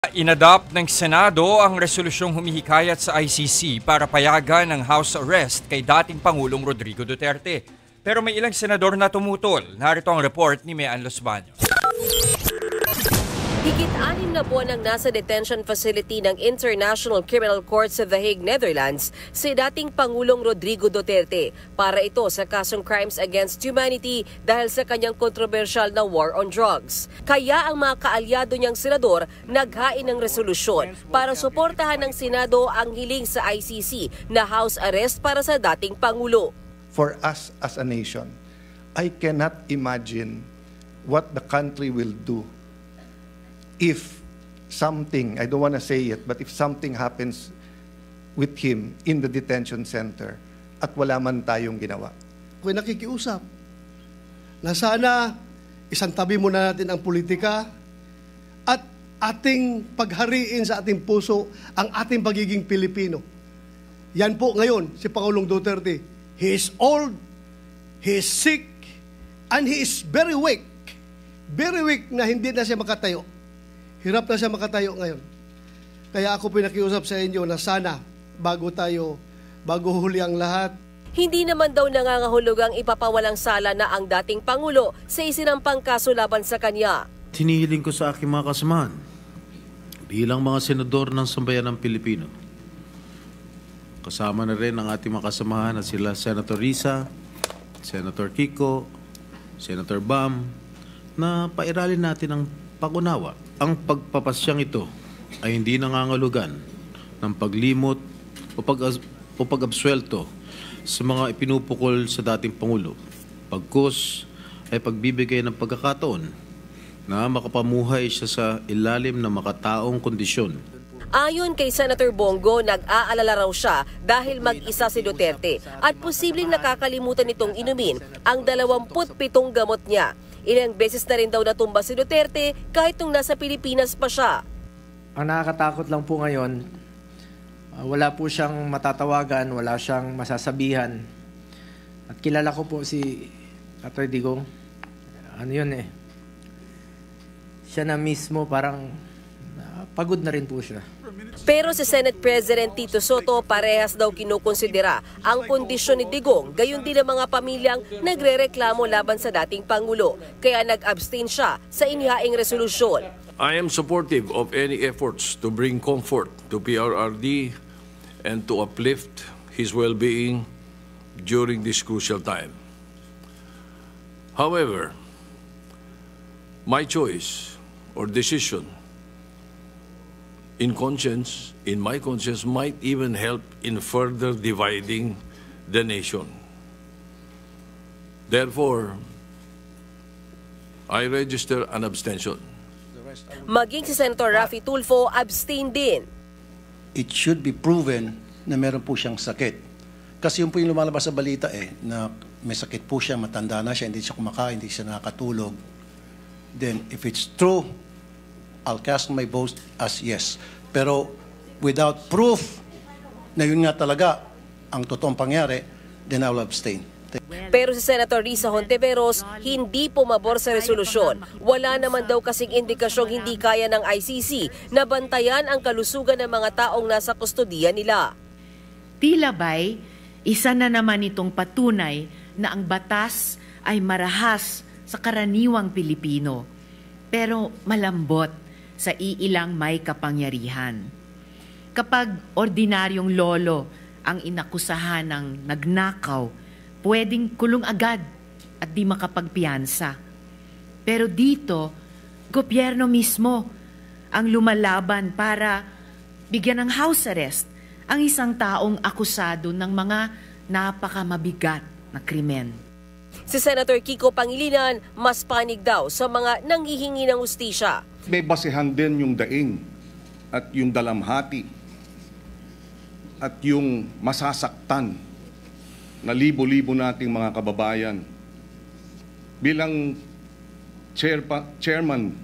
Inadopt ng Senado ang resolusyong humihikayat sa ICC para payagan ng house arrest kay dating Pangulong Rodrigo Duterte. Pero may ilang senador na tumutol. Narito ang report ni Mean Los Baños. Higit 6 na buwan ang nasa detention facility ng International Criminal Court sa The Hague, Netherlands, si dating Pangulong Rodrigo Duterte para ito sa kasong Crimes Against Humanity dahil sa kanyang kontrobersyal na war on drugs. Kaya ang mga kaalyado niyang senador naghain ng resolusyon para suportahan ng Senado ang hiling sa ICC na house arrest para sa dating Pangulo. For us as a nation, I cannot imagine what the country will do if something, I don't want to say it, but if something happens with him in the detention center at wala man tayong ginawa. Ako'y nakikiusap na sana isang tabi muna natin ang politika at ating paghariin sa ating puso ang ating pagiging Pilipino. Yan po ngayon si Pangulong Duterte. He is old, he is sick, and he is very weak. Very weak na hindi na siya makatayo. Hirap na siya makatayo ngayon. Kaya ako pinakiusap sa inyo na sana bago huli ang lahat. Hindi naman daw nangangahulugang ipapawalang sala na ang dating Pangulo sa isinampang kaso laban sa kanya. Hinihiling ko sa aking mga kasamahan bilang mga senador ng sambayan ng Pilipino. Kasama na rin ang ating mga kasamahan na sila Senator Risa, Senator Kiko, Senator Bam, na pairalin natin ang pag-unawa. Ang pagpapasyang ito ay hindi nangangahulugan ng paglimot o pag-absuelto sa mga ipinupukol sa dating Pangulo. Pagkus ay pagbibigay ng pagkakataon na makapamuhay siya sa ilalim ng makataong kondisyon. Ayon kay Senator Bongo, nag-aalala raw siya dahil mag-isa si Duterte at posibleng nakakalimutan nitong inumin ang 27 gamot niya. Ilang beses na rin daw natumba si Duterte kahit nung nasa Pilipinas pa siya. Ang nakakatakot lang po ngayon, wala po siyang matatawagan, wala siyang masasabihan. At kilala ko po si Atty. Digong. Ano yun eh. Siya na mismo parang pagod na rin po siya. Pero si Senate President Tito Soto parehas daw kinukonsidera ang kondisyon ni Digong, gayon din ang mga pamilyang nagrereklamo laban sa dating Pangulo. Kaya nag-abstain siya sa inihaing resolusyon. I am supportive of any efforts to bring comfort to PRRD and to uplift his well-being during this crucial time. However, my choice or decision in my conscience, might even help in further dividing the nation. Therefore, I register an abstention. Maging si Senator Raffy Tulfo, abstain din. It should be proven na meron po siyang sakit. Kasi yun po yung lumalabas sa balita na may sakit po siya, matanda na siya, hindi siya kumakain, hindi siya nakakatulog. Then, if it's true, I'll cast my vote as yes. Pero without proof na yun nga talaga ang totoong pangyari, then I will abstain. Pero si Senator Risa Hontiveros hindi pumabor sa resolusyon. Wala naman daw kasing indikasyong hindi kaya ng ICC na bantayan ang kalusugan ng mga taong nasa kustodiya nila. Tila ba'y isa na naman itong patunay na ang batas ay marahas sa karaniwang Pilipino, pero malambot sa iilang may kapangyarihan. Kapag ordinaryong lolo ang inakusahan ng nagnakaw, pwedeng kulong agad at di makapagpiyansa. Pero dito, gobyerno mismo ang lumalaban para bigyan ng house arrest ang isang taong akusado ng mga napakamabigat na krimen. Si Senator Kiko Pangilinan, mas panig daw sa mga nanghihingi ng hustisya. May basehan din yung daing at yung dalamhati at yung masasaktan na libo-libo nating mga kababayan. Bilang chairman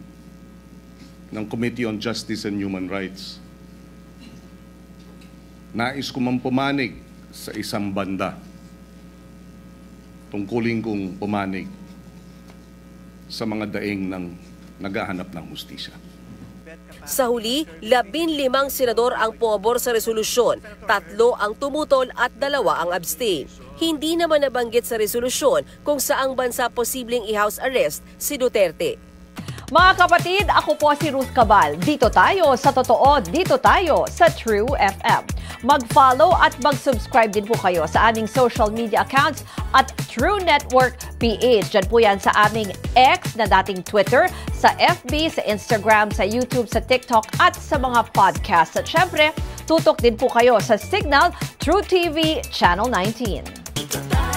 ng Committee on Justice and Human Rights, nais ko mang pumanig sa isang banda. Tungkulin kong pumanig sa mga daing ng naghahanap ng hustisya. Sa huli, 15 senador ang pumabor sa resolusyon, 3 ang tumutol at 2 ang abstain. Hindi naman nabanggit sa resolusyon kung saang bansa posibleng i-house arrest si Duterte. Mga kapatid, ako po si Ruth Cabal. Dito tayo sa totoo, dito tayo sa True FM. Mag-follow at mag-subscribe din po kayo sa aming social media accounts at True Network PH. Diyan po yan sa aming X na dating Twitter, sa FB, sa Instagram, sa YouTube, sa TikTok at sa mga podcasts. At syempre, tutok din po kayo sa Signal True TV Channel 19.